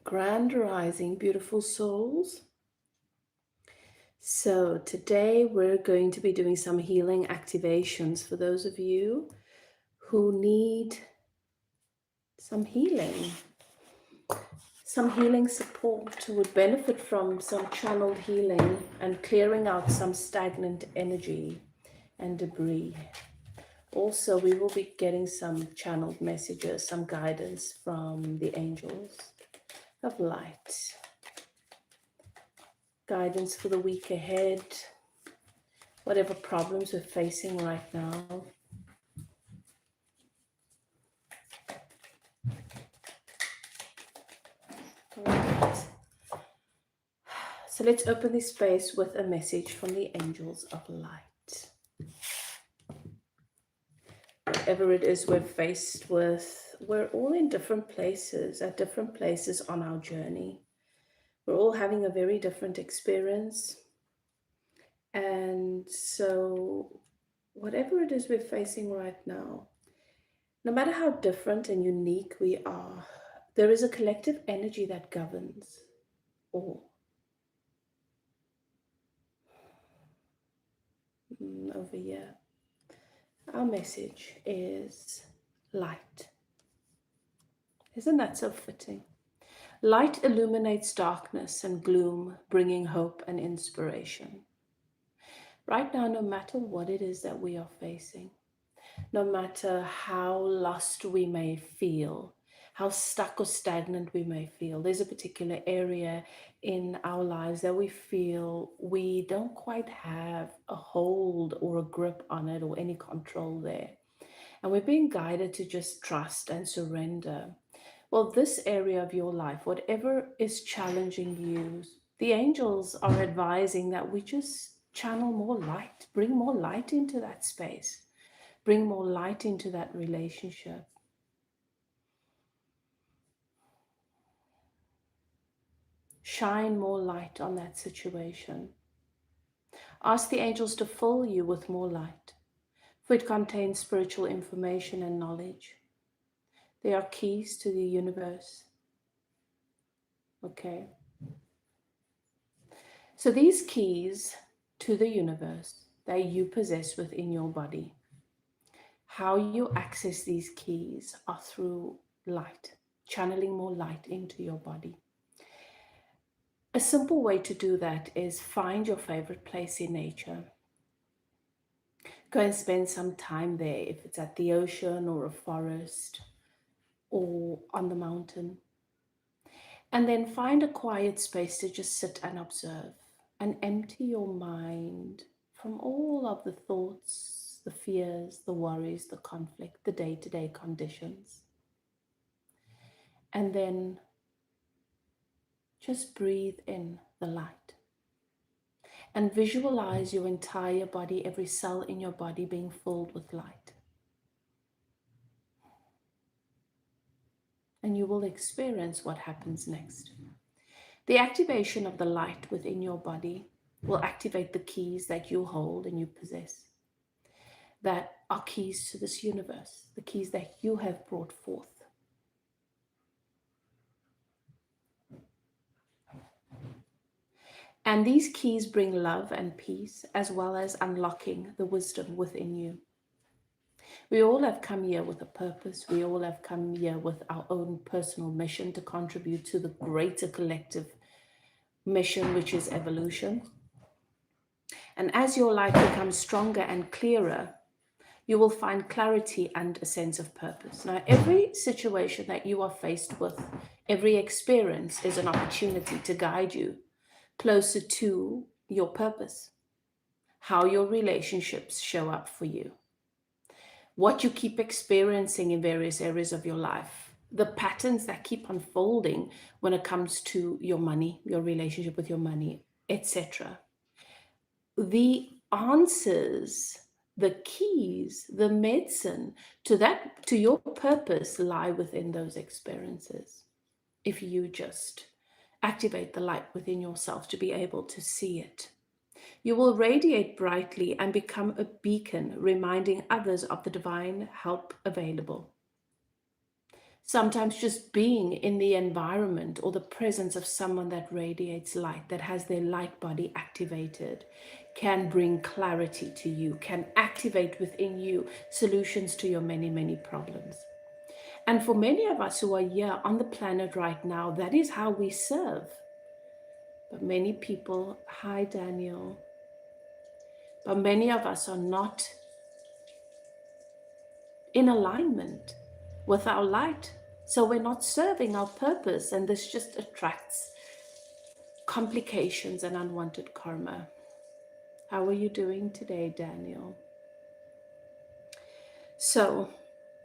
Grand Rising, beautiful souls. So, today we're going to be doing some healing activations for those of you who need some healing, support, who would benefit from some channeled healing and clearing out some stagnant energy and debris. Also, we will be getting some channeled messages, some guidance from the angels of light. Guidance for the week ahead, whatever problems we're facing right now. All right. So let's open this space with a message from the angels of light. Whatever it is we're faced with, we're all in different places, at different places on our journey. We're all having a very different experience. And so whatever it is we're facing right now, no matter how different and unique we are, there is a collective energy that governs all. Over here, our message is light. Isn't that so fitting? Light illuminates darkness and gloom, bringing hope and inspiration. Right now, no matter what it is that we are facing, no matter how lost we may feel, how stuck or stagnant we may feel, there's a particular area in our lives that we feel we don't quite have a hold or a grip on it or any control there. And we're being guided to just trust and surrender. Well, this area of your life, whatever is challenging you, the angels are advising that we just channel more light, bring more light into that space. Bring more light into that relationship. Shine more light on that situation. Ask the angels to fill you with more light, for it contains spiritual information and knowledge. They are keys to the universe. Okay. So these keys to the universe that you possess within your body, how you access these keys are through light, channeling more light into your body. A simple way to do that is find your favorite place in nature. Go and spend some time there, if it's at the ocean or a forest or on the mountain. And then find a quiet space to just sit and observe and empty your mind from all of the thoughts, the fears, the worries, the conflict, the day-to-day conditions. And then just breathe in the light. And visualize your entire body, every cell in your body being filled with light. And you will experience what happens next. The activation of the light within your body will activate the keys that you hold and you possess, that are keys to this universe, the keys that you have brought forth. And these keys bring love and peace, as well as unlocking the wisdom within you. We all have come here with a purpose. We all have come here with our own personal mission to contribute to the greater collective mission, which is evolution. And as your light becomes stronger and clearer, you will find clarity and a sense of purpose. Now, every situation that you are faced with, every experience is an opportunity to guide you closer to your purpose, how your relationships show up for you, what you keep experiencing in various areas of your life, the patterns that keep unfolding when it comes to your money, your relationship with your money, etc. The answers, the keys, the medicine to your purpose lie within those experiences. If you just activate the light within yourself to be able to see it, you will radiate brightly and become a beacon, reminding others of the divine help available. Sometimes just being in the environment or the presence of someone that radiates light, that has their light body activated, can bring clarity to you, can activate within you solutions to your many, many problems. And for many of us who are here on the planet right now, that is how we serve. But many people, hi Daniel, but many of us are not in alignment with our light. So we're not serving our purpose, and this just attracts complications and unwanted karma. How are you doing today, Daniel? So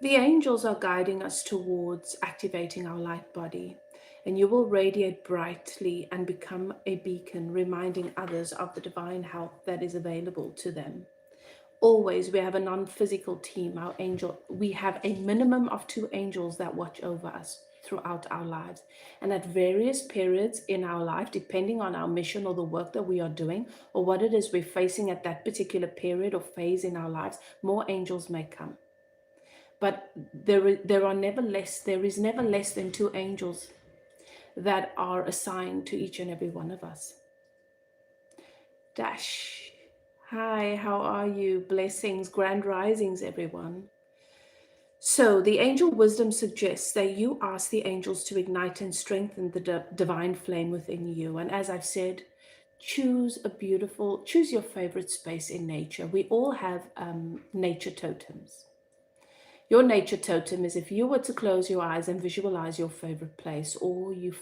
the angels are guiding us towards activating our light body, and you will radiate brightly and become a beacon, reminding others of the divine help that is available to them. Always, we have a non-physical team, our angel. We have a minimum of 2 angels that watch over us throughout our lives. And at various periods in our life, depending on our mission or the work that we are doing, or what it is we're facing at that particular period or phase in our lives, more angels may come. But there is never less than 2 angels that are assigned to each and every one of us. Dash. Hi, how are you? Blessings, grand risings, everyone. So the angel wisdom suggests that you ask the angels to ignite and strengthen the divine flame within you. And as I've said, choose your favorite space in nature. We all have nature totems. Your nature totem is if you were to close your eyes and visualize your favorite place, or you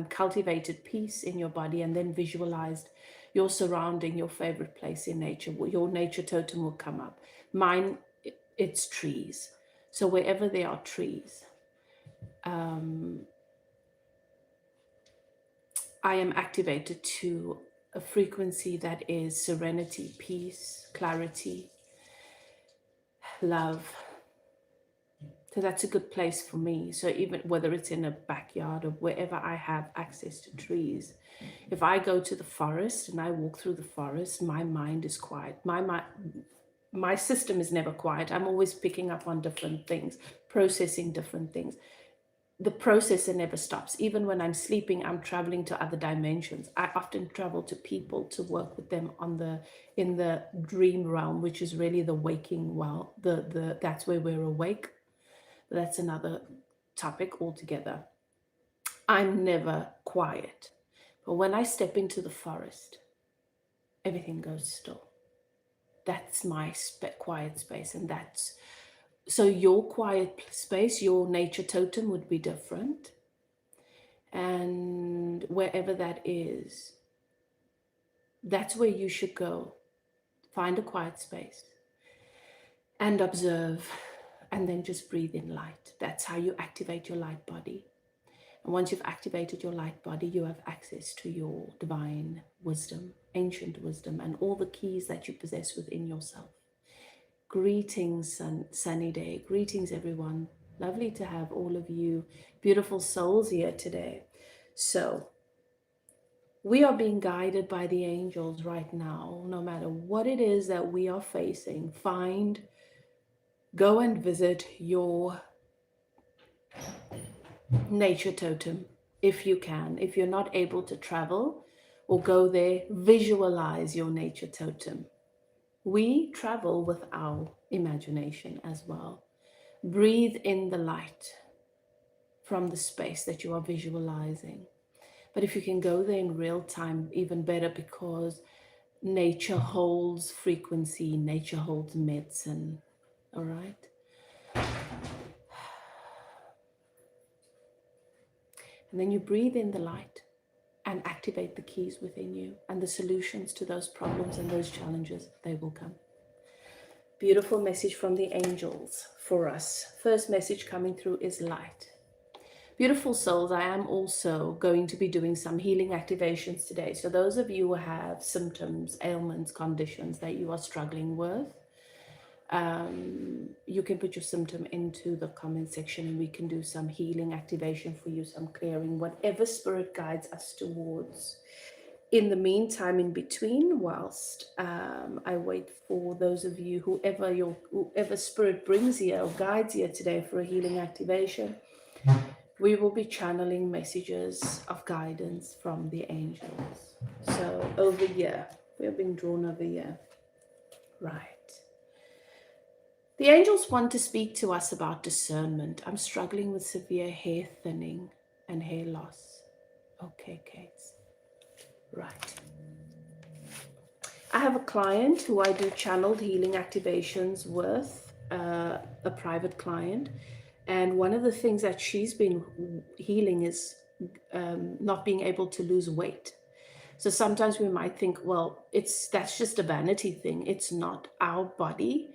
cultivated peace in your body and then visualized your surrounding, your favorite place in nature, your nature totem will come up. Mine, it's trees. So wherever there are trees, I am activated to a frequency that is serenity, peace, clarity, love. So that's a good place for me. So even whether it's in a backyard or wherever I have access to trees, if I go to the forest and I walk through the forest, my mind is quiet. My system is never quiet. I'm always picking up on different things, processing different things. The processor never stops. Even when I'm sleeping, I'm traveling to other dimensions. I often travel to people to work with them in the dream realm, which is really the waking world. That's where we're awake. That's another topic altogether. I'm never quiet. But when I step into the forest, everything goes still. That's my quiet space. And so your quiet space, your nature totem would be different. And wherever that is, that's where you should go. Find a quiet space and observe, and then just breathe in light. That's how you activate your light body. And once you've activated your light body, you have access to your divine wisdom, ancient wisdom, and all the keys that you possess within yourself. Greetings, sunny day. Greetings, everyone. Lovely to have all of you beautiful souls here today. So we are being guided by the angels right now. No matter what it is that we are facing, go and visit your nature totem if you can. If you're not able to travel or go there, visualize your nature totem. We travel with our imagination as well. Breathe in the light from the space that you are visualizing. But if you can go there in real time, even better, because nature holds frequency, nature holds medicine. All right. And then you breathe in the light and activate the keys within you, and the solutions to those problems and those challenges, they will come. Beautiful message from the angels for us. First message coming through is light. Beautiful souls, I am also going to be doing some healing activations today. So those of you who have symptoms, ailments, conditions that you are struggling with, you can put your symptom into the comment section and we can do some healing activation for you, some clearing, whatever spirit guides us towards. In the meantime, in between, whilst I wait for those of you, whoever spirit brings here or guides here today for a healing activation, we will be channeling messages of guidance from the angels. So over here, we are being drawn over here. Right. The angels want to speak to us about discernment. I'm struggling with severe hair thinning and hair loss. Okay, Kate. Right. I have a client who I do channeled healing activations with, a private client. And one of the things that she's been healing is not being able to lose weight. So sometimes we might think, well, that's just a vanity thing. It's not. Our body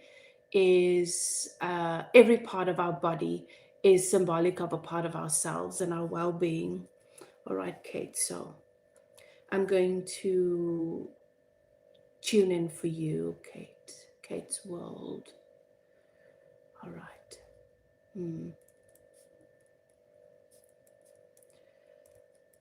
is, every part of our body is symbolic of a part of ourselves and our well-being. All right, Kate. So I'm going to tune in for you, Kate. Kate's world. All right.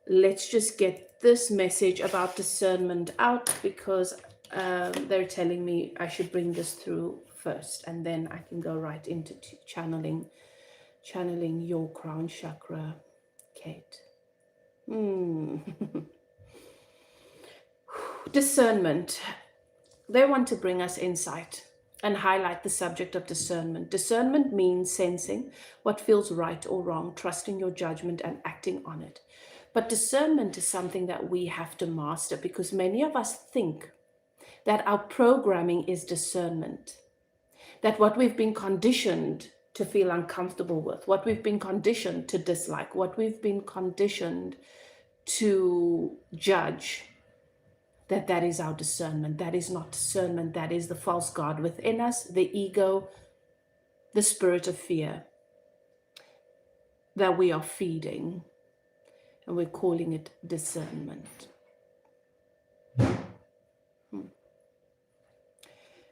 Let's just get this message about discernment out, because they're telling me I should bring this through first, and then I can go right into channeling your crown chakra, Kate. Discernment. They want to bring us insight and highlight the subject of discernment. Discernment means sensing what feels right or wrong, trusting your judgment and acting on it. But discernment is something that we have to master, because many of us think that our programming is discernment, that what we've been conditioned to feel uncomfortable with, what we've been conditioned to dislike, what we've been conditioned to judge, that is our discernment. That is not discernment. That is the false god within us, the ego, the spirit of fear that we are feeding, and we're calling it discernment.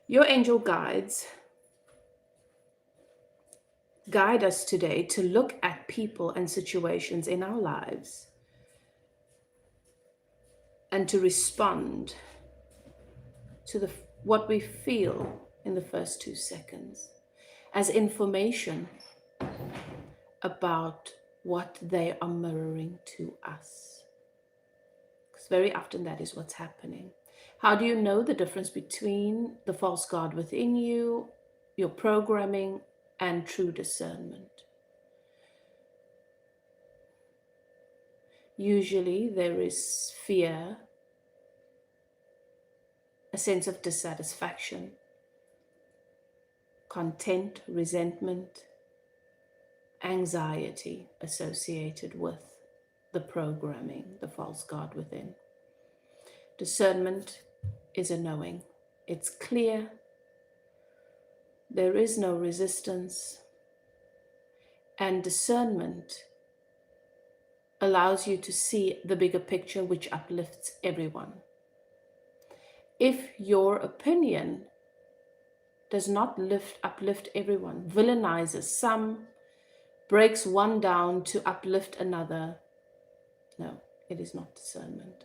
Your angel guides guide us today to look at people and situations in our lives and to respond to what we feel in the first 2 seconds as information about what they are mirroring to us. Because very often that is what's happening. How do you know the difference between the false god within you, your programming, and true discernment? Usually there is fear, a sense of dissatisfaction, contempt, resentment, anxiety associated with the programming, the false god within. Discernment is a knowing. It's clear. There is no resistance. And discernment allows you to see the bigger picture, which uplifts everyone. If your opinion does not uplift everyone, villainizes some, breaks one down to uplift another, no, it is not discernment.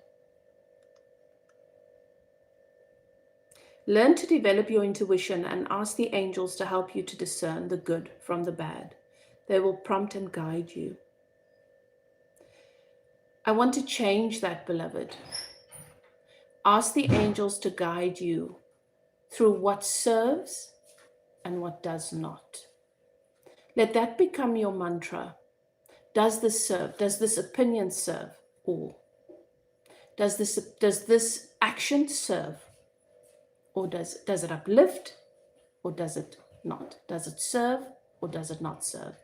Learn to develop your intuition and ask the angels to help you to discern the good from the bad. They will prompt and guide you. I want to change that, beloved. Ask the angels to guide you through what serves and what does not. Let that become your mantra. Does this serve? Does this opinion serve? Or does this action serve? Or does it uplift? Or does it not? Does it serve? Or does it not serve?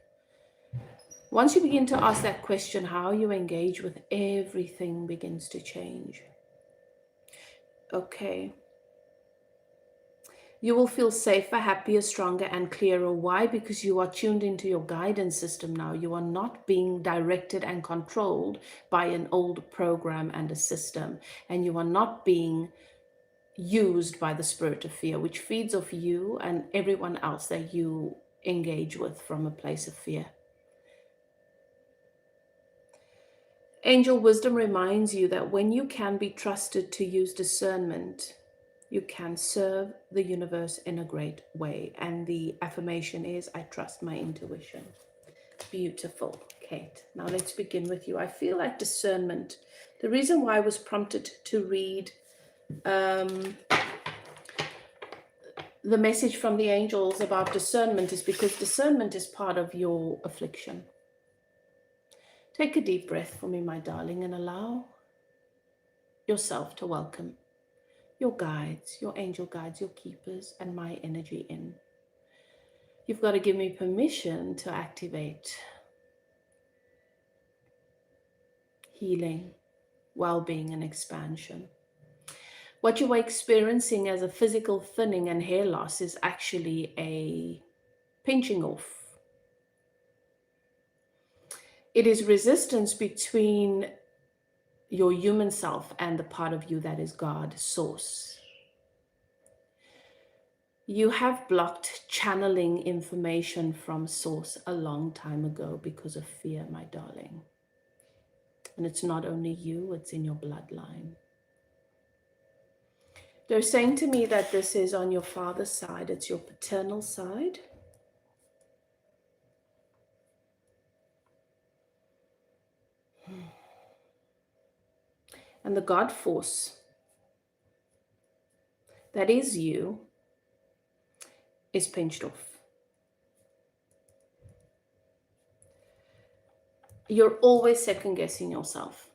Once you begin to ask that question, how you engage with everything begins to change. Okay. You will feel safer, happier, stronger, and clearer. Why? Because you are tuned into your guidance system now. You are not being directed and controlled by an old program and a system. And you are not being used by the spirit of fear, which feeds off you and everyone else that you engage with from a place of fear. Angel wisdom reminds you that when you can be trusted to use discernment, you can serve the universe in a great way. And the affirmation is, I trust my intuition. Beautiful, Kate. Now let's begin with you. I feel like discernment. The reason why I was prompted to read the message from the angels about discernment is because discernment is part of your affliction. Take a deep breath for me, my darling, and allow yourself to welcome your guides, your angel guides, your keepers, and my energy in. You've got to give me permission to activate healing, well-being, and expansion. What you are experiencing as a physical thinning and hair loss is actually a pinching off. It is resistance between your human self and the part of you that is God, source. You have blocked channeling information from source a long time ago because of fear, my darling. And it's not only you, it's in your bloodline. They're saying to me that this is on your father's side, it's your paternal side. And the God force that is you is pinched off. You're always second guessing yourself.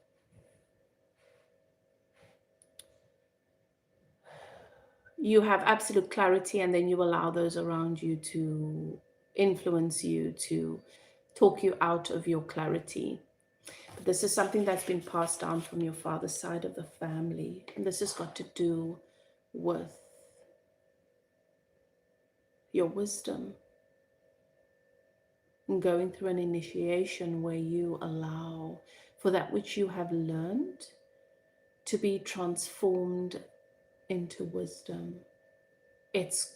You have absolute clarity, and then you allow those around you to influence you, to talk you out of your clarity. But this is something that's been passed down from your father's side of the family. And this has got to do with your wisdom and going through an initiation where you allow for that which you have learned to be transformed into wisdom. It's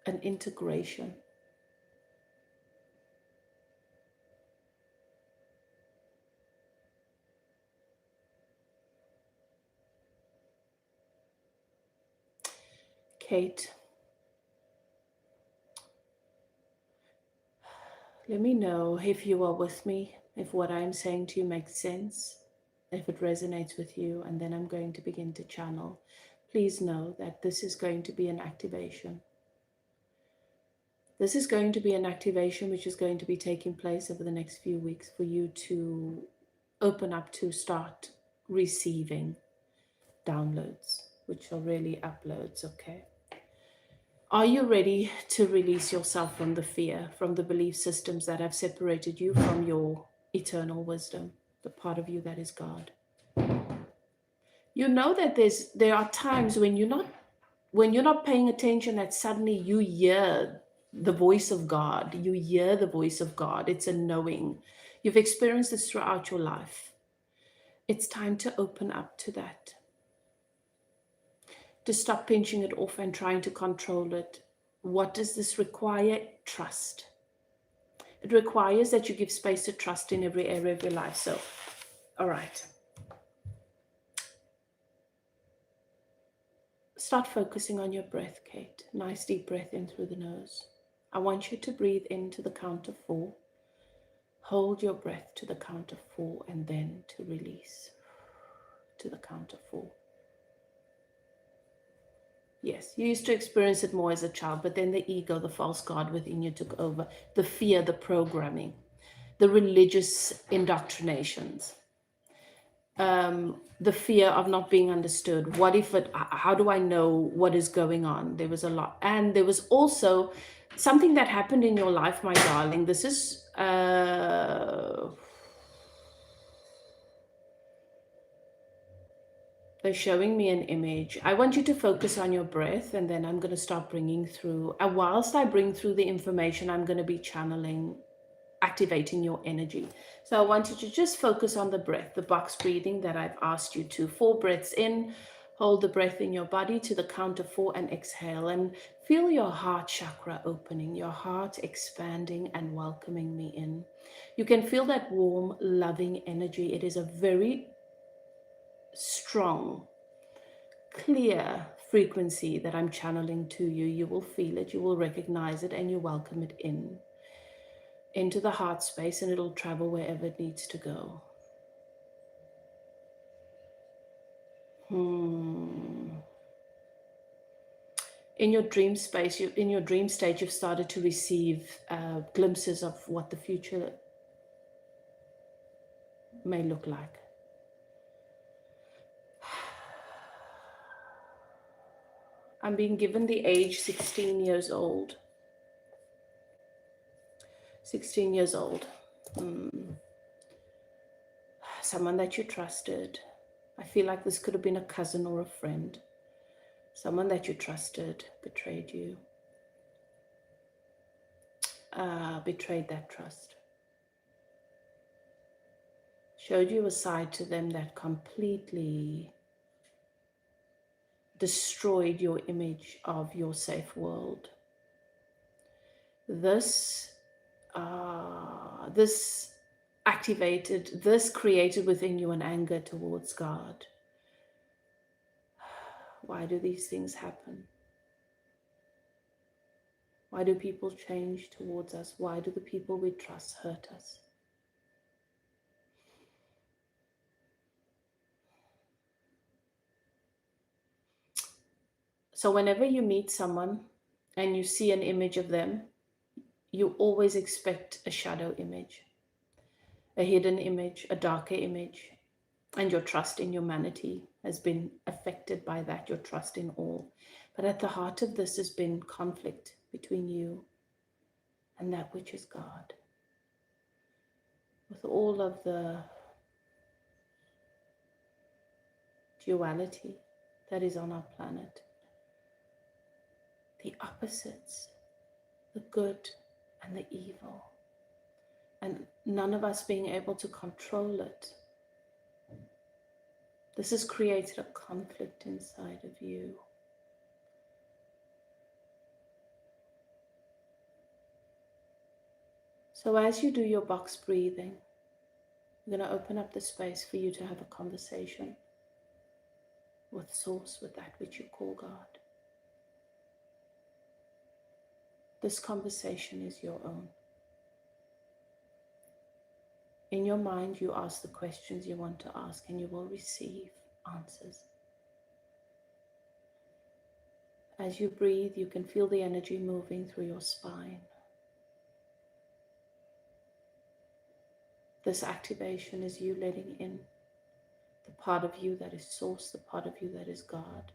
an integration. Kate, let me know if you are with me, if what I'm saying to you makes sense, if it resonates with you, and then I'm going to begin to channel. Please know that this is going to be an activation. This is going to be an activation which is going to be taking place over the next few weeks for you to open up to start receiving downloads, which are really uploads, okay? Are you ready to release yourself from the fear, from the belief systems that have separated you from your eternal wisdom, the part of you that is God? You know that there are times when you're not paying attention, that suddenly you hear the voice of God. You hear the voice of God. It's a knowing. You've experienced this throughout your life. It's time to open up to that. To stop pinching it off and trying to control it. What does this require? Trust. It requires that you give space to trust in every area of your life. So, all right. Start focusing on your breath, Kate. Nice deep breath in through the nose. I want you to breathe into the count of 4. Hold your breath to the count of 4 and then to release to the count of 4. Yes, you used to experience it more as a child, but then the ego, the false god within you took over. The fear, the programming, the religious indoctrinations, the fear of not being understood. What if it, how do I know what is going on? There was a lot. And there was also something that happened in your life, my darling. This is, they're showing me an image. I want you to focus on your breath, and then I'm going to start bringing through. And whilst I bring through the information, I'm going to be channeling, activating your energy. So I want you to just focus on the breath, the box breathing that I've asked you to. 4 breaths in, Hold the breath in your body to the count of 4 and exhale, and feel your heart chakra opening, your heart expanding and welcoming me in. You can feel that warm, loving energy. It is a very strong, clear frequency that I'm channeling to you. You will feel it, you will recognize it, and you welcome it into the heart space, and it'll travel wherever it needs to go. In your dream space, in your dream state, you've started to receive glimpses of what the future may look like. I'm being given the age 16 years old. 16 years old. Someone that you trusted. I feel like this could have been a cousin or a friend. Someone that you trusted betrayed you. Betrayed that trust. Showed you a side to them that completely destroyed your image of your safe world. This created within you an anger towards God. Why do these things happen? Why do people change towards us? Why do the people we trust hurt us? So whenever you meet someone and you see an image of them, you always expect a shadow image, a hidden image, a darker image, and your trust in humanity has been affected by that, your trust in all. But at the heart of this has been conflict between you and that which is God. With all of the duality that is on our planet, the opposites, the good and the evil, and none of us being able to control it. This has created a conflict inside of you. So as you do your box breathing, I'm going to open up the space for you to have a conversation with Source, with that which you call God. This conversation is your own. In your mind, you ask the questions you want to ask, and you will receive answers. As you breathe, you can feel the energy moving through your spine. This activation is you letting in the part of you that is Source, the part of you that is God.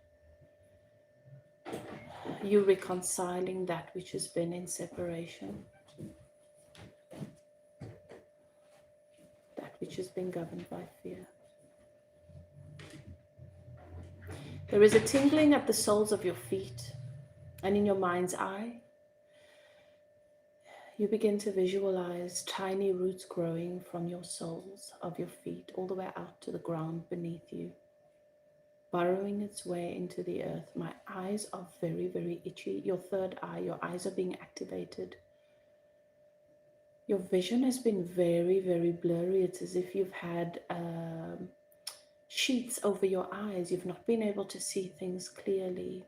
You reconciling that which has been in separation, that which has been governed by fear. There is a tingling at the soles of your feet, and in your mind's eye, you begin to visualize tiny roots growing from your soles of your feet all the way out to the ground beneath you, burrowing its way into the earth. My eyes are very, very itchy. Your third eye, your eyes are being activated. Your vision has been very, very blurry. It's as if you've had sheets over your eyes. You've not been able to see things clearly.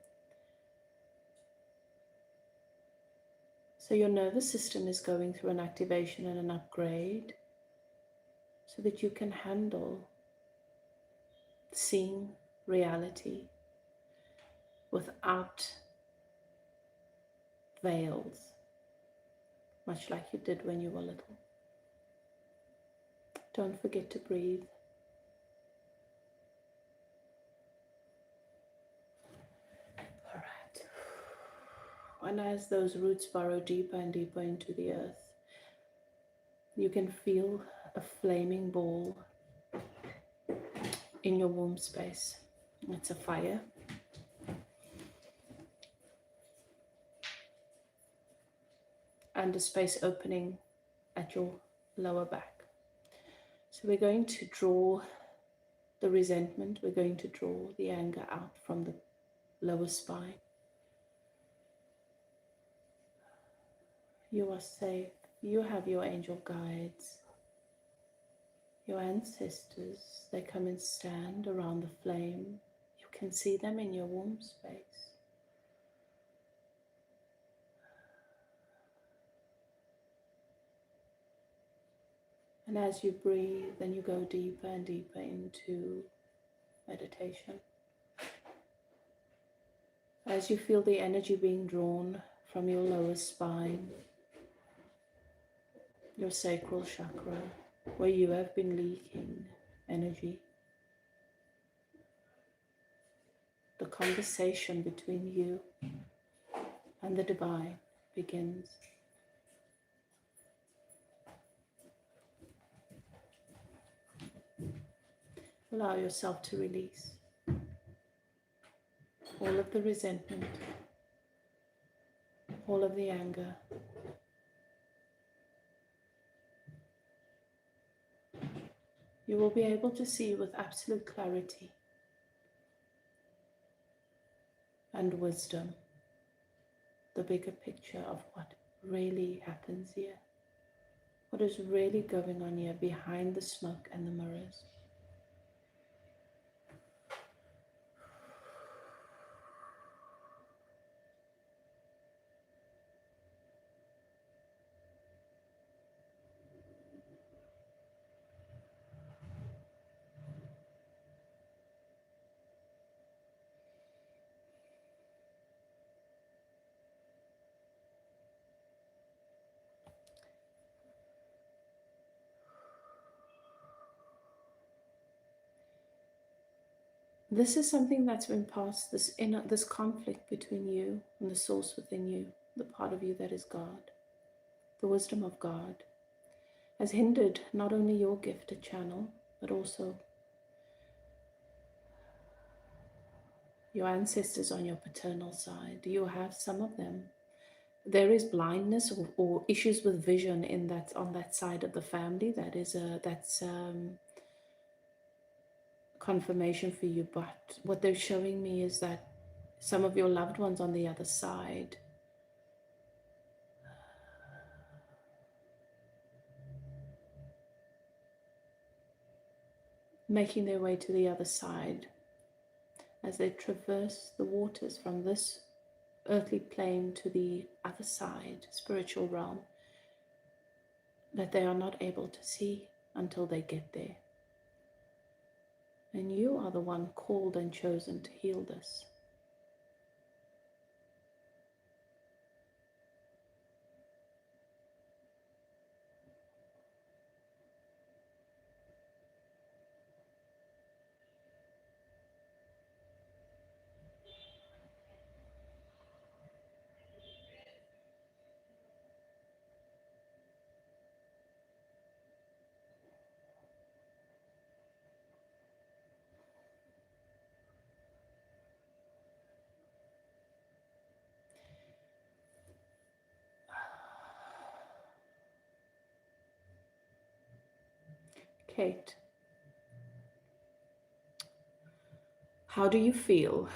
So your nervous system is going through an activation and an upgrade so that you can handle seeing reality without veils, much like you did when you were little. Don't forget to breathe. All right. And as those roots burrow deeper and deeper into the earth, you can feel a flaming ball in your womb space. It's a fire. And a space opening at your lower back. So we're going to draw the resentment, we're going to draw the anger out from the lower spine. You are safe. You have your angel guides, your ancestors. They come and stand around the flame. You can see them in your womb space. And as you breathe, then you go deeper and deeper into meditation. As you feel the energy being drawn from your lower spine, your sacral chakra, where you have been leaking energy, the conversation between you and the divine begins. Allow yourself to release all of the resentment, all of the anger. You will be able to see with absolute clarity and wisdom the bigger picture of what really happens here, what is really going on here behind the smoke and the mirrors. This is something that's been passed, this conflict between you and the source within you, the part of you that is God, the wisdom of God, has hindered not only your gifted channel, but also your ancestors on your paternal side. You have some of them. There is blindness or issues with vision on that side of the family. That's confirmation for you. But what they're showing me is that some of your loved ones on the other side making their way to the other side as they traverse the waters from this earthly plane to the other side, spiritual realm, that they are not able to see until they get there. And you are the one called and chosen to heal this. Kate, how do you feel?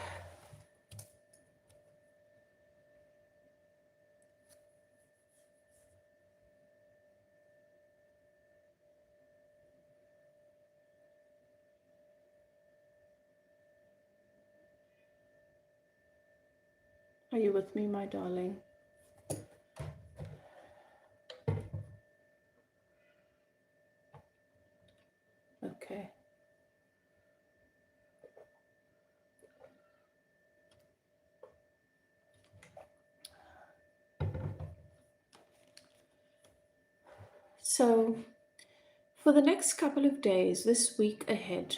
Are you with me, my darling? Okay. So, for the next couple of days, this week ahead,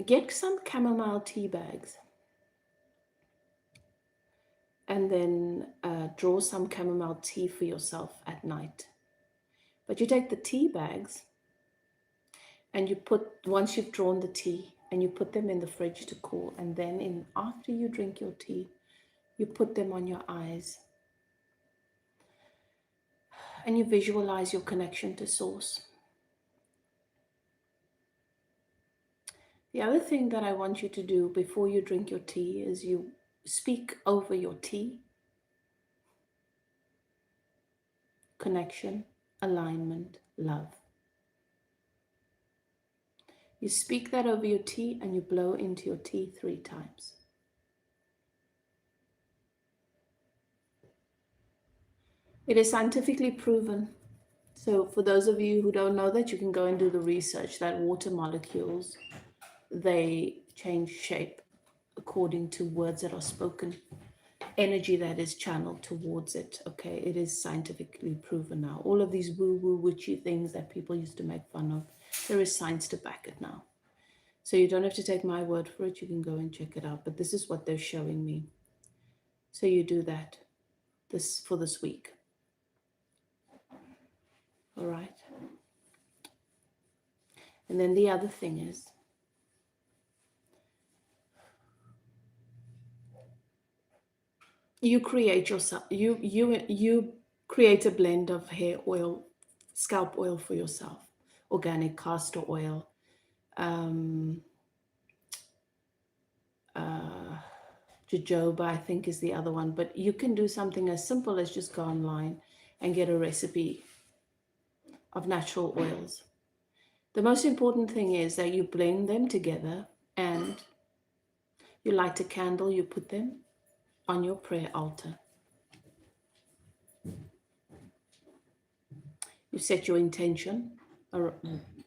get some chamomile tea bags and then draw some chamomile tea for yourself at night. But you take the tea bags and you put, once you've drawn the tea, and you put them in the fridge to cool, and then after you drink your tea, you put them on your eyes. And you visualize your connection to Source. The other thing that I want you to do before you drink your tea is you speak over your tea: connection, alignment, love. You speak that over your tea and you blow into your tea 3 times. It is scientifically proven. So for those of you who don't know that, you can go and do the research that water molecules, they change shape according to words that are spoken, energy that is channeled towards it. Okay, it is scientifically proven now. All of these woo-woo witchy things that people used to make fun of, there is science to back it now. So you don't have to take my word for it. You can go and check it out. But this is what they're showing me. So you do that for this week. All right. And then the other thing is, you create yourself. You create a blend of hair oil, scalp oil for yourself, organic castor oil, jojoba, I think, is the other one. But you can do something as simple as just go online and get a recipe of natural oils. The most important thing is that you blend them together and you light a candle, you put them on your prayer altar. You set your intention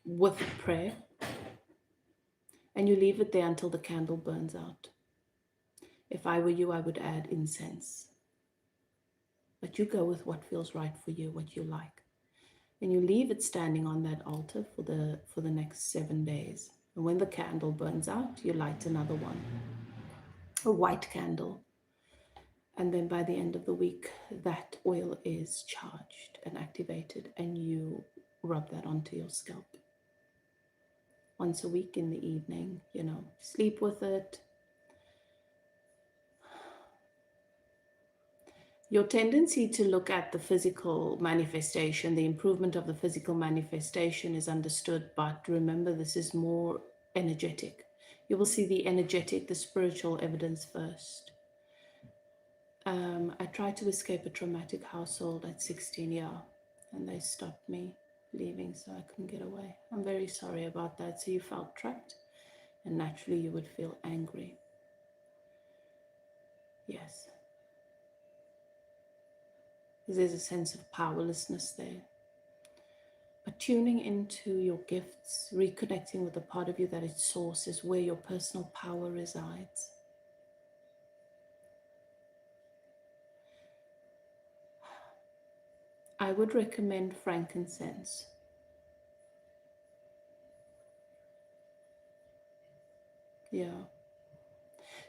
with prayer and you leave it there until the candle burns out. If I were you, I would add incense. But you go with what feels right for you, what you like. And you leave it standing on that altar for the next 7 days. And when the candle burns out, you light another one, a white candle. And then by the end of the week, that oil is charged and activated, and you rub that onto your scalp. Once a week in the evening, sleep with it. Your tendency to look at the physical manifestation, the improvement of the physical manifestation is understood, but remember, this is more energetic. You will see the energetic, the spiritual evidence first. I tried to escape a traumatic household at 16 years, and they stopped me leaving, so I couldn't get away. I'm very sorry about that. So you felt trapped, and naturally you would feel angry. Yes. There's a sense of powerlessness there. But tuning into your gifts, reconnecting with the part of you that is source, is where your personal power resides. I would recommend frankincense. Yeah.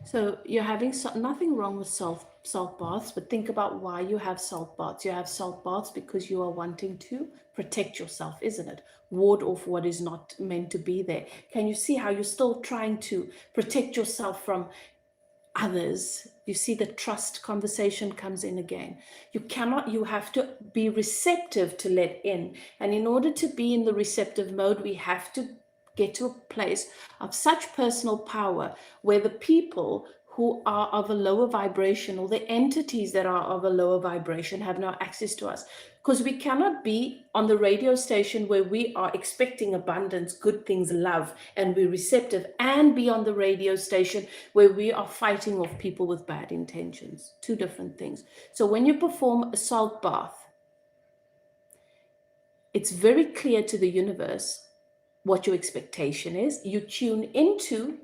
So you're having nothing wrong with salt baths, but think about why you have salt baths. You have salt baths because you are wanting to protect yourself, isn't it? Ward off what is not meant to be there. Can you see how you're still trying to protect yourself from others? You see the trust conversation comes in again. You have to be receptive to let in. And in order to be in the receptive mode, we have to get to a place of such personal power where the people who are of a lower vibration, or the entities that are of a lower vibration, have no access to us. Because we cannot be on the radio station where we are expecting abundance, good things, love, and we're receptive, and be on the radio station where we are fighting off people with bad intentions. 2 different things. So when you perform a salt bath, it's very clear to the universe what your expectation is. You tune into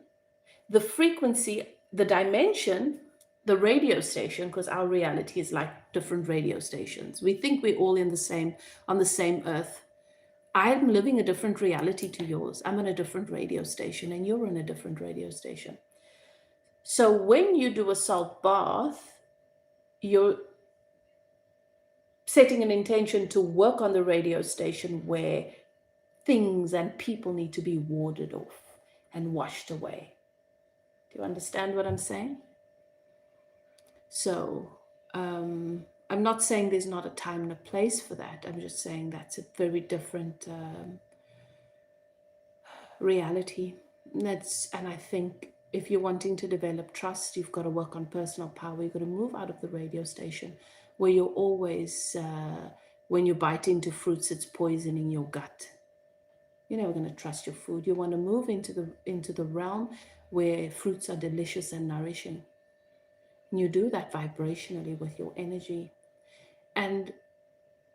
the frequency, the dimension, the radio station, because our reality is like different radio stations. We think we're all on the same earth. I'm living a different reality to yours. I'm on a different radio station, and you're on a different radio station. So when you do a salt bath, you're setting an intention to work on the radio station where things and people need to be warded off and washed away. Do you understand what I'm saying? So I'm not saying there's not a time and a place for that. I'm just saying that's a very different reality. And I think if you're wanting to develop trust, you've got to work on personal power. You've got to move out of the radio station where you're always, when you bite into fruits, it's poisoning your gut. You're never going to trust your food. You want to move into the realm where fruits are delicious and nourishing. And you do that vibrationally with your energy. And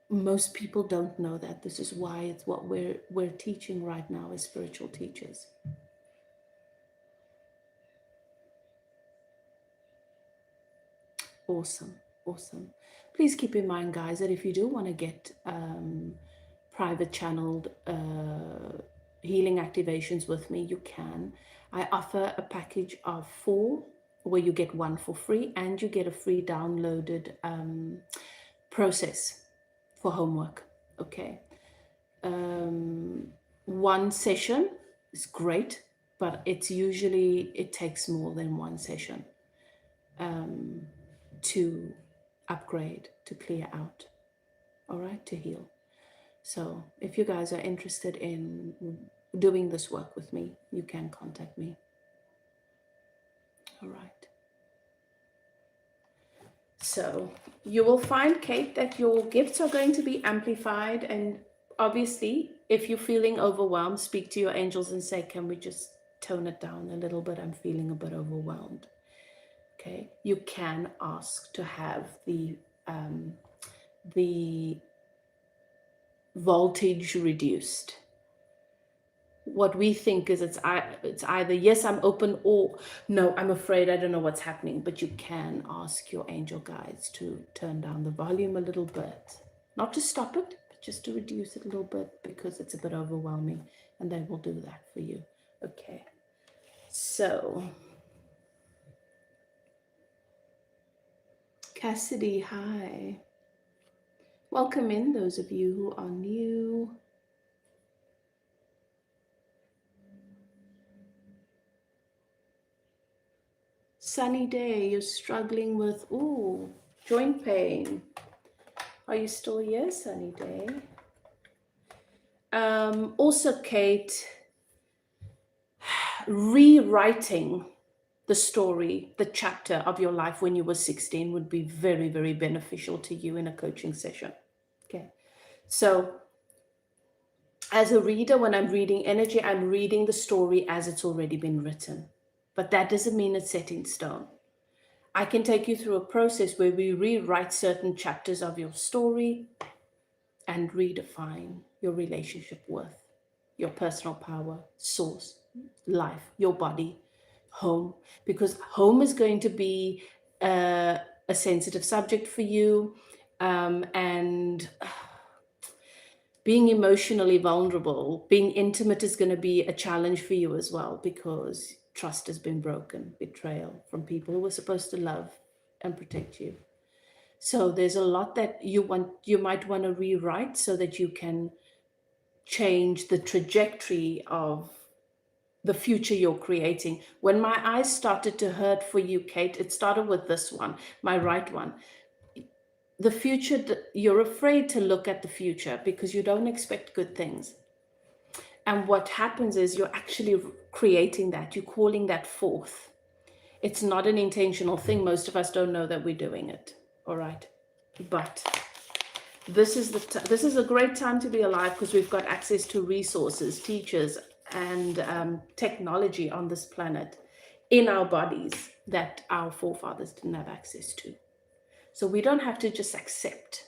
most people don't know that. This is why it's what we're teaching right now as spiritual teachers. Awesome. Please keep in mind, guys, that if you do want to get private channeled healing activations with me, you can. I offer a package of 4 where you get 1 for free and you get a free downloaded process for homework. Okay. 1 session is great, but it takes more than 1 session to upgrade, to clear out, all right, to heal. So if you guys are interested in doing this work with me, you can contact me. All right. So you will find, Kate, that your gifts are going to be amplified. And obviously, if you're feeling overwhelmed, speak to your angels and say, can we just tone it down a little bit? I'm feeling a bit overwhelmed. Okay, you can ask to have the voltage reduced. What we think is it's either yes, I'm open, or no, I'm afraid, I don't know what's happening. But you can ask your angel guides to turn down the volume a little bit, not to stop it, but just to reduce it a little bit, because it's a bit overwhelming, and they will do that for you. Okay, so Cassidy, hi. Welcome in those of you who are new. Sunny day, you're struggling with, joint pain. Are you still here, Sunny day? Also, Kate, rewriting the story, the chapter of your life when you were 16 would be very, very beneficial to you in a coaching session. Okay. So as a reader, when I'm reading energy, I'm reading the story as it's already been written. But that doesn't mean it's set in stone. I can take you through a process where we rewrite certain chapters of your story and redefine your relationship with your personal power, source, life, your body, home, because home is going to be a sensitive subject for you, and being emotionally vulnerable, being intimate is going to be a challenge for you as well, because trust has been broken, betrayal from people who were supposed to love and protect you. So there's a lot that you might want to rewrite so that you can change the trajectory of the future you're creating. When my eyes started to hurt for you, Kate, it started with this one, my right one. The future, you're afraid to look at the future because you don't expect good things. And what happens is you're actually creating that, you're calling that forth. It's not an intentional thing. Most of us don't know that we're doing it. All right. But this is a great time to be alive, because we've got access to resources, teachers, and technology on this planet in our bodies that our forefathers didn't have access to. So we don't have to just accept.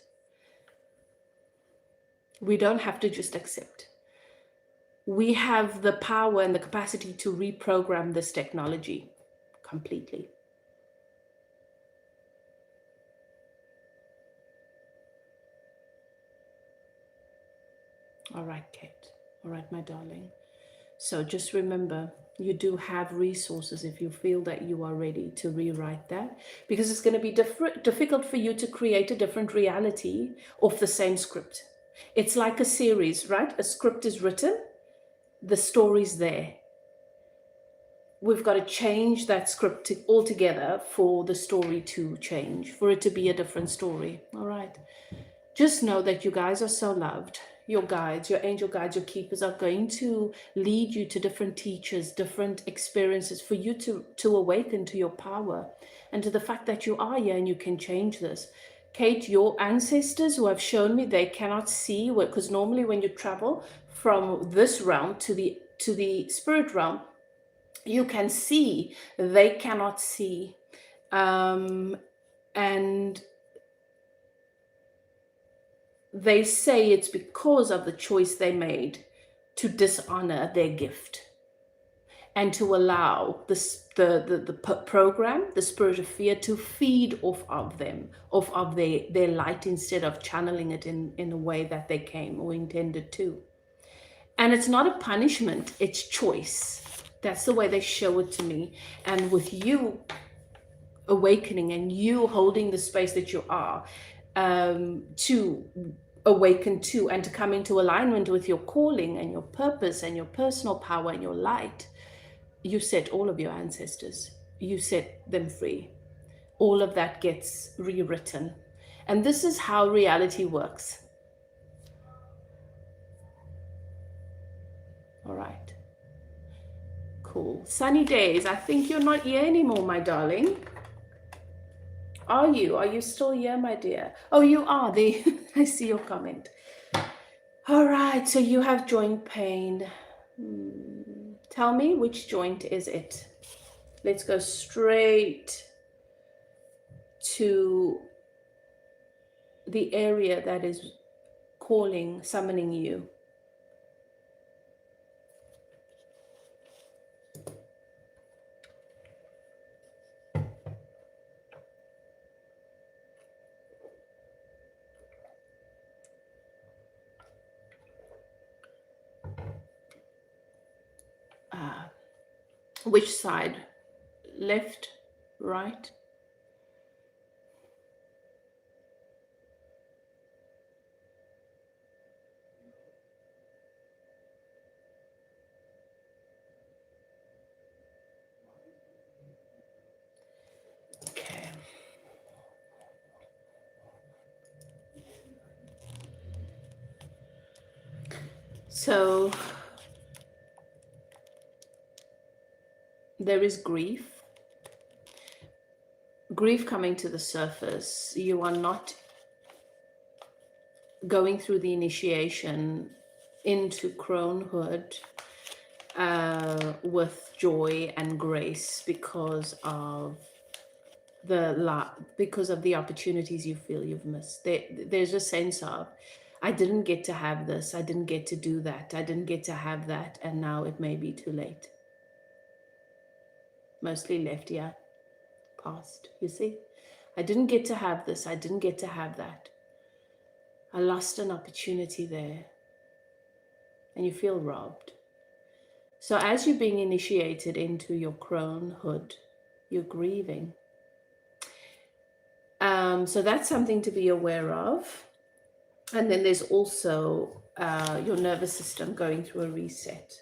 We don't have to just accept. We have the power and the capacity to reprogram this technology completely. All right, Kate. All right, my darling. So just remember, you do have resources if you feel that you are ready to rewrite that, because it's going to be difficult for you to create a different reality off the same script. It's like a series, right? A script is written, the story's there. we've got to change that script altogether for the story to change, for it to be a different story. All right. Just know that you guys are so loved. Your guides, your angel guides, your keepers are going to lead you to different teachers, different experiences for you to awaken to your power and to the fact that you are here and you can change this. Kate, your ancestors who have shown me they cannot see, because normally when you travel from this realm to the spirit realm, you can see, they cannot see. And they say it's because of the choice they made to dishonor their gift and to allow the program, the spirit of fear, to feed off of them, off of their light, instead of channeling it in a way that they came or intended to. And it's not a punishment, it's choice. That's the way they show it to me. And with you awakening and you holding the space that you are, to awaken to and to come into alignment with your calling and your purpose and your personal power and your light, you set all of your ancestors, you set them free. All of that gets rewritten. And this is how reality works. All right. Cool. Sunny days. I think you're not here anymore, my darling. Are you? Are you still here, my dear? Oh, you are. I see your comment. All right. So you have joint pain. Tell me, which joint is it? Let's go straight to the area that is calling, summoning you. Which side? Left, right? Okay. So there is grief coming to the surface. You are not going through the initiation into cronehood with joy and grace because of the opportunities you feel you've missed. There's a sense of, I didn't get to have this, I didn't get to do that, I didn't get to have that, and now it may be too late. Mostly left here, past, you see. I didn't get to have this, I didn't get to have that. I lost an opportunity there. And you feel robbed. So as you're being initiated into your cronehood, you're grieving. So that's something to be aware of. And then there's also your nervous system going through a reset.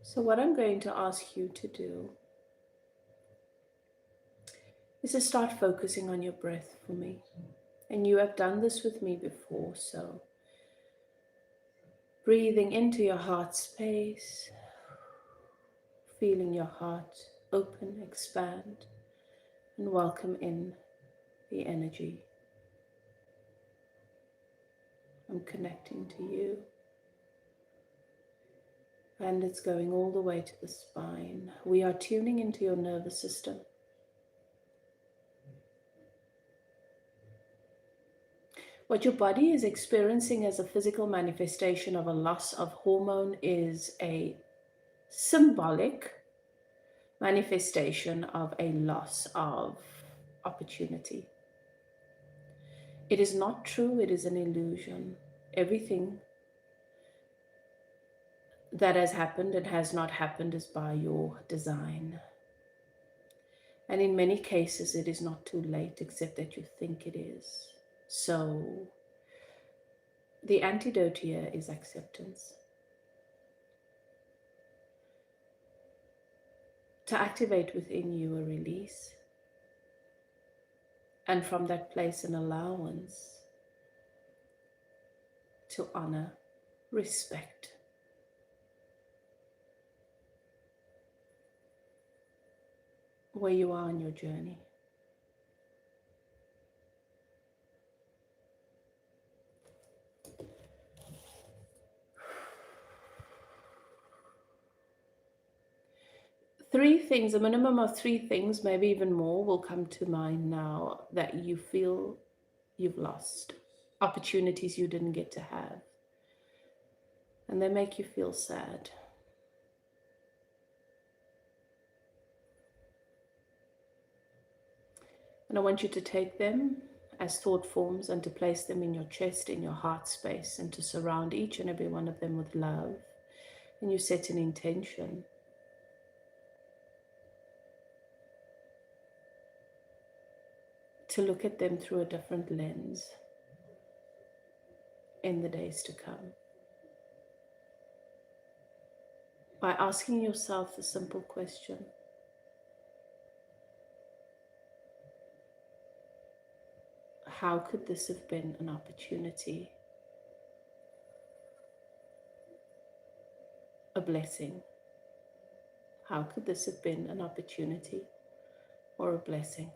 So what I'm going to ask you to do is to start focusing on your breath for me. And you have done this with me before, so breathing into your heart space, feeling your heart open, expand, and welcome in the energy. I'm connecting to you. And it's going all the way to the spine. We are tuning into your nervous system. What your body is experiencing as a physical manifestation of a loss of hormone is a symbolic manifestation of a loss of opportunity. It is not true, it is an illusion. Everything that has happened and has not happened is by your design. And in many cases, it is not too late, except that you think it is. So the antidote here is acceptance. To activate within you a release. And from that place, an allowance to honor, respect, where you are on your journey. Three things, a minimum of three things, maybe even more, will come to mind now that you feel you've lost, opportunities you didn't get to have, and they make you feel sad. And I want you to take them as thought forms and to place them in your chest, in your heart space, and to surround each and every one of them with love. And you set an intention to look at them through a different lens in the days to come. By asking yourself the simple question, how could this have been an opportunity, a blessing? How could this have been an opportunity or a blessing?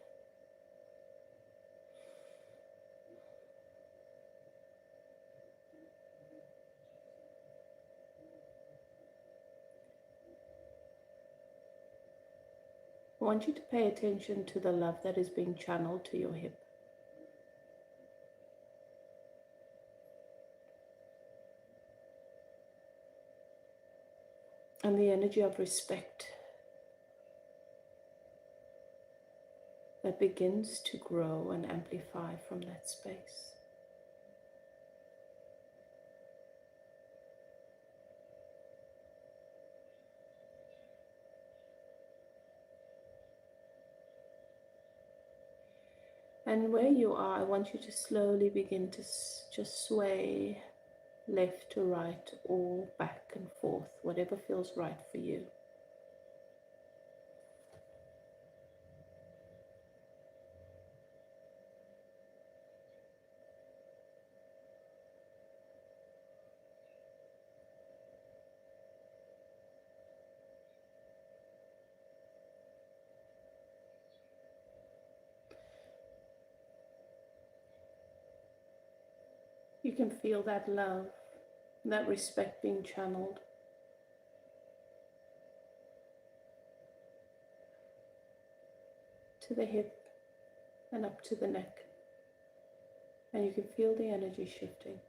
I want you to pay attention to the love that is being channeled to your hip. And the energy of respect that begins to grow and amplify from that space. And where you are, I want you to slowly begin to just sway left to right or back and forth, whatever feels right for you. You can feel that love, that respect being channeled. To the hip and up to the neck. And you can feel the energy shifting.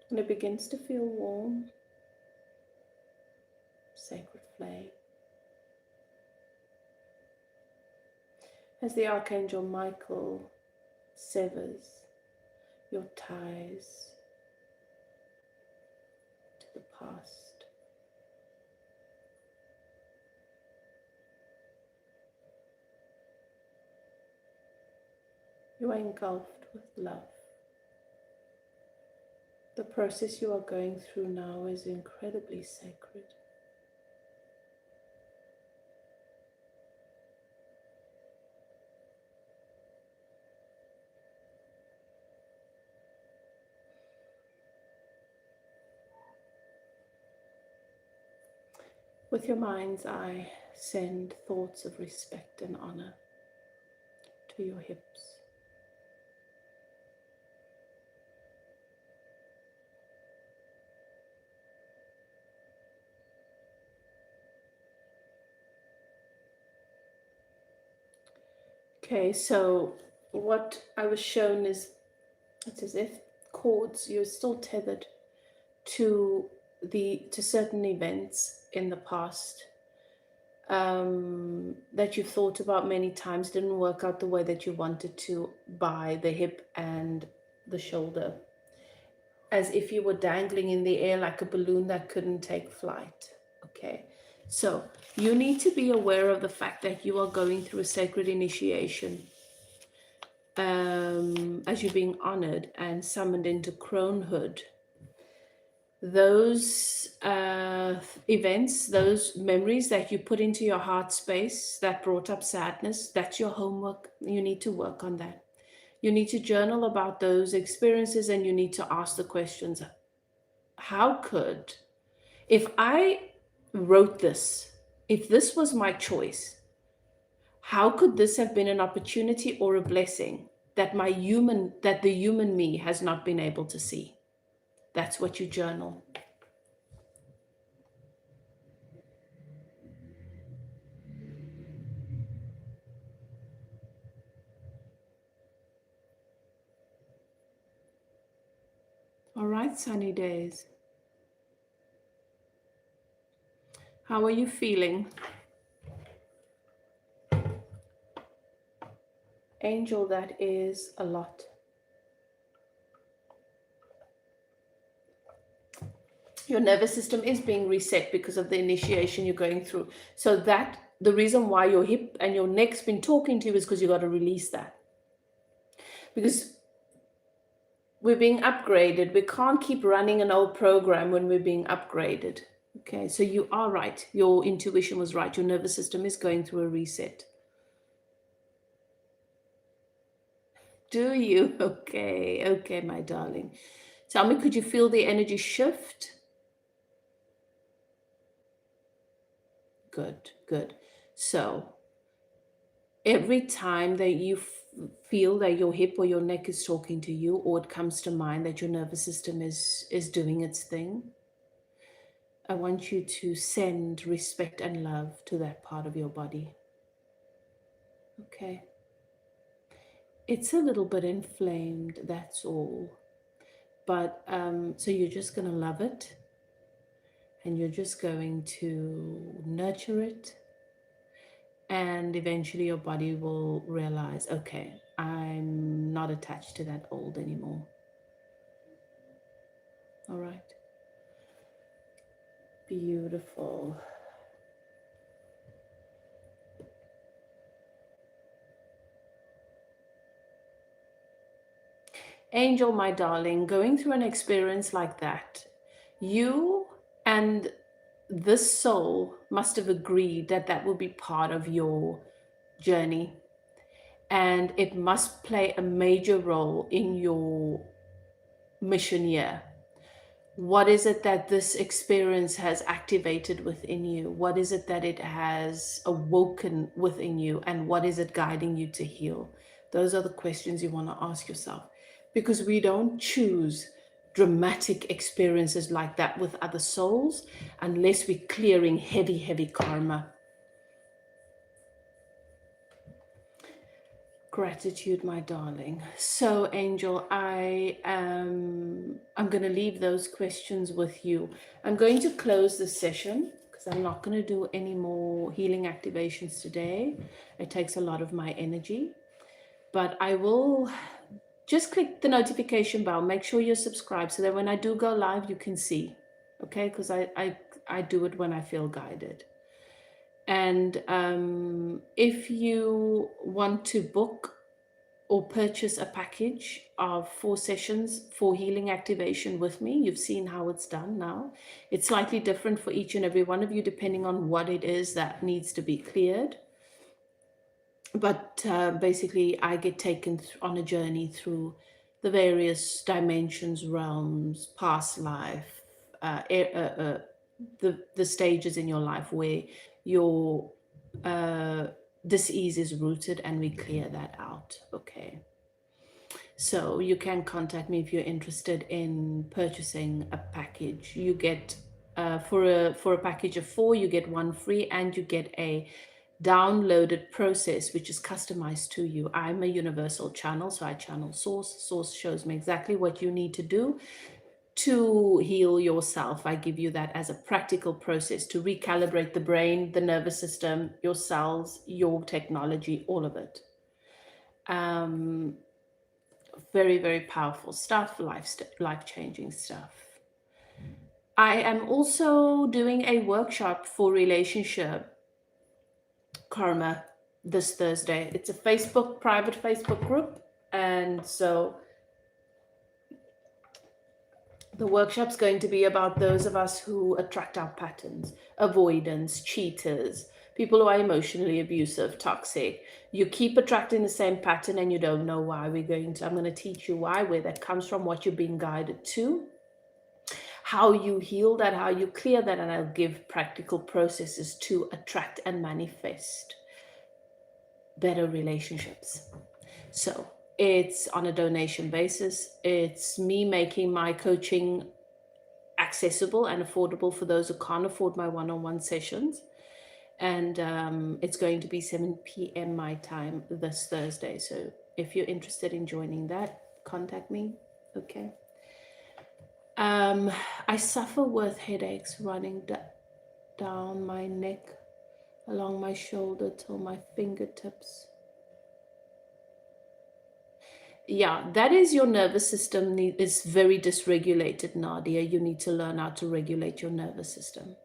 And it begins to feel warm, sacred flame. As the Archangel Michael severs your ties to the past. You are engulfed with love. The process you are going through now is incredibly sacred. With your mind's eye, send thoughts of respect and honor to your hips. Okay, so what I was shown is it's as if cords, you're still tethered to certain events in the past, that you've thought about many times didn't work out the way that you wanted to, by the hip and the shoulder, as if you were dangling in the air like a balloon that couldn't take flight. Okay, so you need to be aware of the fact that you are going through a sacred initiation, as you're being honored and summoned into cronehood. Those events, those memories that you put into your heart space that brought up sadness, that's your homework. You need to work on that. You need to journal about those experiences, and you need to ask the questions. How could, if I wrote this, if this was my choice, how could this have been an opportunity or a blessing that the human me has not been able to see? That's what you journal. All right, Sunny Days. How are you feeling? Angel, that is a lot. Your nervous system is being reset because of the initiation you're going through. So that the reason why your hip and your neck's been talking to you is because you got to release that. Because we're being upgraded. We can't keep running an old program when we're being upgraded. Okay, so you are right. Your intuition was right. Your nervous system is going through a reset. Do you? Okay, okay, my darling. Tell me, could you feel the energy shift? Good, good. So every time that you feel that your hip or your neck is talking to you, or it comes to mind that your nervous system is doing its thing, I want you to send respect and love to that part of your body. Okay. It's a little bit inflamed, that's all. But so you're just going to love it, and you're just going to nurture it, and eventually your body will realize, okay, I'm not attached to that old anymore. All right. Beautiful. Angel, my darling, going through an experience like that, you and this soul must have agreed that that will be part of your journey, and it must play a major role in your mission year. What is it that this experience has activated within you? What is it that it has awoken within you? And what is it guiding you to heal? Those are the questions you want to ask yourself, because we don't choose dramatic experiences like that with other souls unless we're clearing heavy, heavy karma. Gratitude, my darling. So, Angel, I'm going to leave those questions with you. I'm going to close the session because I'm not going to do any more healing activations today. It takes a lot of my energy. But I will just click the notification bell. Make sure you're subscribed so that when I do go live, you can see. Okay? Because I do it when I feel guided. And if you want to book or purchase a package of 4 sessions for healing activation with me, you've seen how it's done now. It's slightly different for each and every one of you, depending on what it is that needs to be cleared. But basically, I get taken on a journey through the various dimensions, realms, past life, the stages in your life where your dis-ease is rooted, and we clear that out. Okay. So you can contact me if you're interested in purchasing a package. You get for a package of 4, you get 1 free, and you get a downloaded process which is customized to you. I'm a universal channel, so I channel Source. Source shows me exactly what you need to do to heal yourself. I give you that as a practical process to recalibrate the brain, the nervous system, your cells, your technology, all of it. Very, very powerful stuff, life-changing stuff. I am also doing a workshop for relationship karma this Thursday. It's a private Facebook group. And so the workshop's going to be about those of us who attract our patterns, avoidance, cheaters, people who are emotionally abusive, toxic. You keep attracting the same pattern and you don't know why. I'm going to teach you why, where that comes from, what you're being guided to, how you heal that, how you clear that, and I'll give practical processes to attract and manifest better relationships. So it's on a donation basis. It's me making my coaching accessible and affordable for those who can't afford my one-on-one sessions. And it's going to be 7 p.m. my time this Thursday. So if you're interested in joining that, contact me. Okay. I suffer with headaches running down my neck, along my shoulder till my fingertips. Yeah, that is your nervous system is very dysregulated, Nadia. You need to learn how to regulate your nervous system.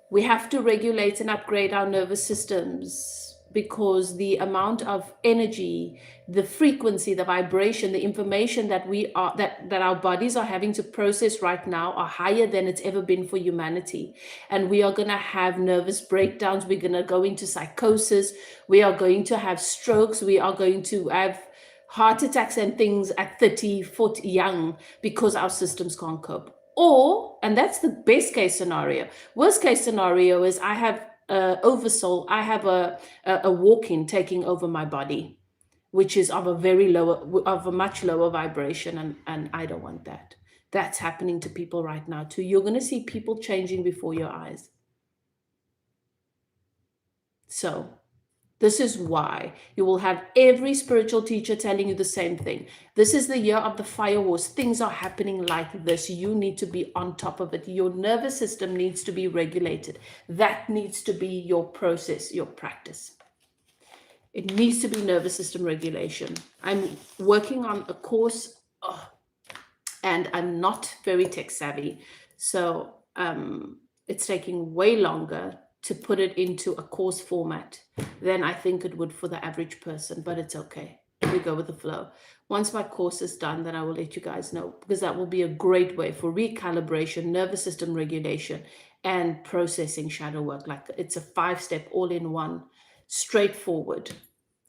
We have to regulate and upgrade our nervous systems because the amount of energy, the frequency, the vibration, the information that that our bodies are having to process right now are higher than it's ever been for humanity. And we are going to have nervous breakdowns. We're going to go into psychosis. We are going to have strokes. We are going to have heart attacks and things at 30, 40 young because our systems can't cope. Or, and that's the best case scenario. Worst case scenario is I have oversoul. I have a walk-in taking over my body, which is of a much lower vibration, and I don't want that. That's happening to people right now too. You're going to see people changing before your eyes. So this is why you will have every spiritual teacher telling you the same thing. This is the year of the fire wars. Things are happening like this. You need to be on top of it. Your nervous system needs to be regulated. That needs to be your process, your practice. It needs to be nervous system regulation. I'm working on a course, and I'm not very tech savvy. So it's taking way longer to put it into a course format than I think it would for the average person, but it's okay. We go with the flow. Once my course is done, then I will let you guys know, because that will be a great way for recalibration, nervous system regulation, and processing shadow work. Like it's a 5-step all-in-one, straightforward.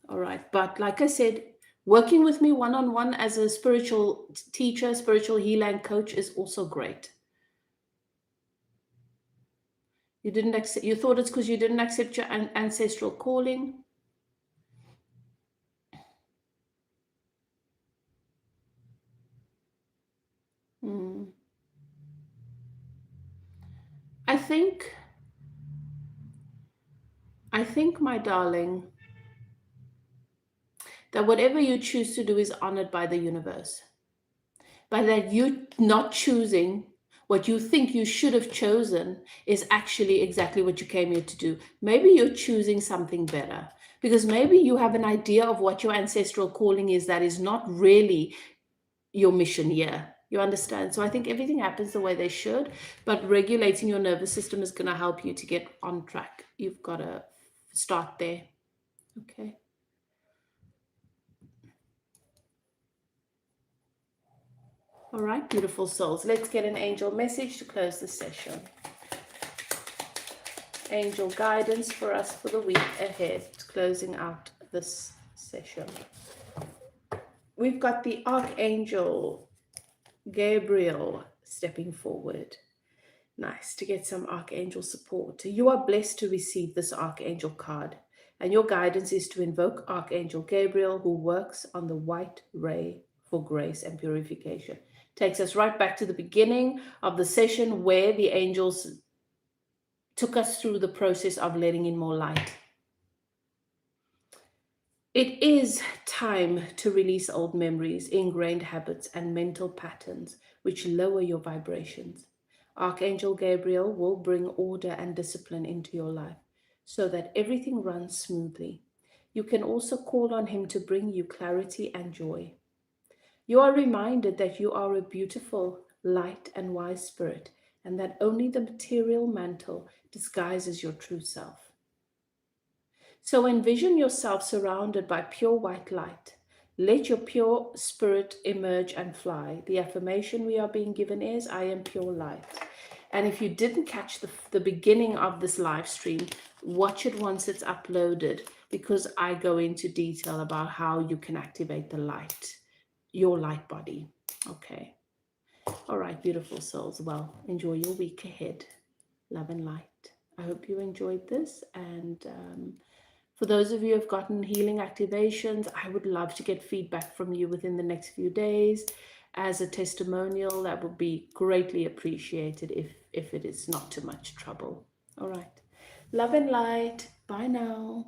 All right. But like I said, working with me one-on-one as a spiritual teacher, spiritual healer and coach is also great. You didn't accept, you thought it's because you didn't accept your ancestral calling. I think, my darling, that whatever you choose to do is honored by the universe. But that you not choosing what you think you should have chosen is actually exactly what you came here to do. Maybe you're choosing something better, because maybe you have an idea of what your ancestral calling is that is not really your mission here. You understand? So I think everything happens the way they should, but regulating your nervous system is going to help you to get on track. You've got to start there. Okay. All right, beautiful souls. Let's get an angel message to close the session. Angel guidance for us for the week ahead, closing out this session. We've got the Archangel Gabriel stepping forward. Nice to get some Archangel support. You are blessed to receive this Archangel card, and your guidance is to invoke Archangel Gabriel, who works on the white ray for grace and purification. Takes us right back to the beginning of the session where the angels took us through the process of letting in more light. It is time to release old memories, ingrained habits, and mental patterns which lower your vibrations. Archangel Gabriel will bring order and discipline into your life so that everything runs smoothly. You can also call on him to bring you clarity and joy. You are reminded that you are a beautiful, light, and wise spirit, and that only the material mantle disguises your true self. So envision yourself surrounded by pure white light. Let your pure spirit emerge and fly. The affirmation we are being given is I am pure light. And if you didn't catch the beginning of this live stream, watch it once it's uploaded because I go into detail about how you can activate the light, your light body. Okay. All right, beautiful souls. Well, enjoy your week ahead. Love and light. I hope you enjoyed this. And for those of you who have gotten healing activations, I would love to get feedback from you within the next few days as a testimonial. That would be greatly appreciated if it is not too much trouble. All right. Love and light. Bye now.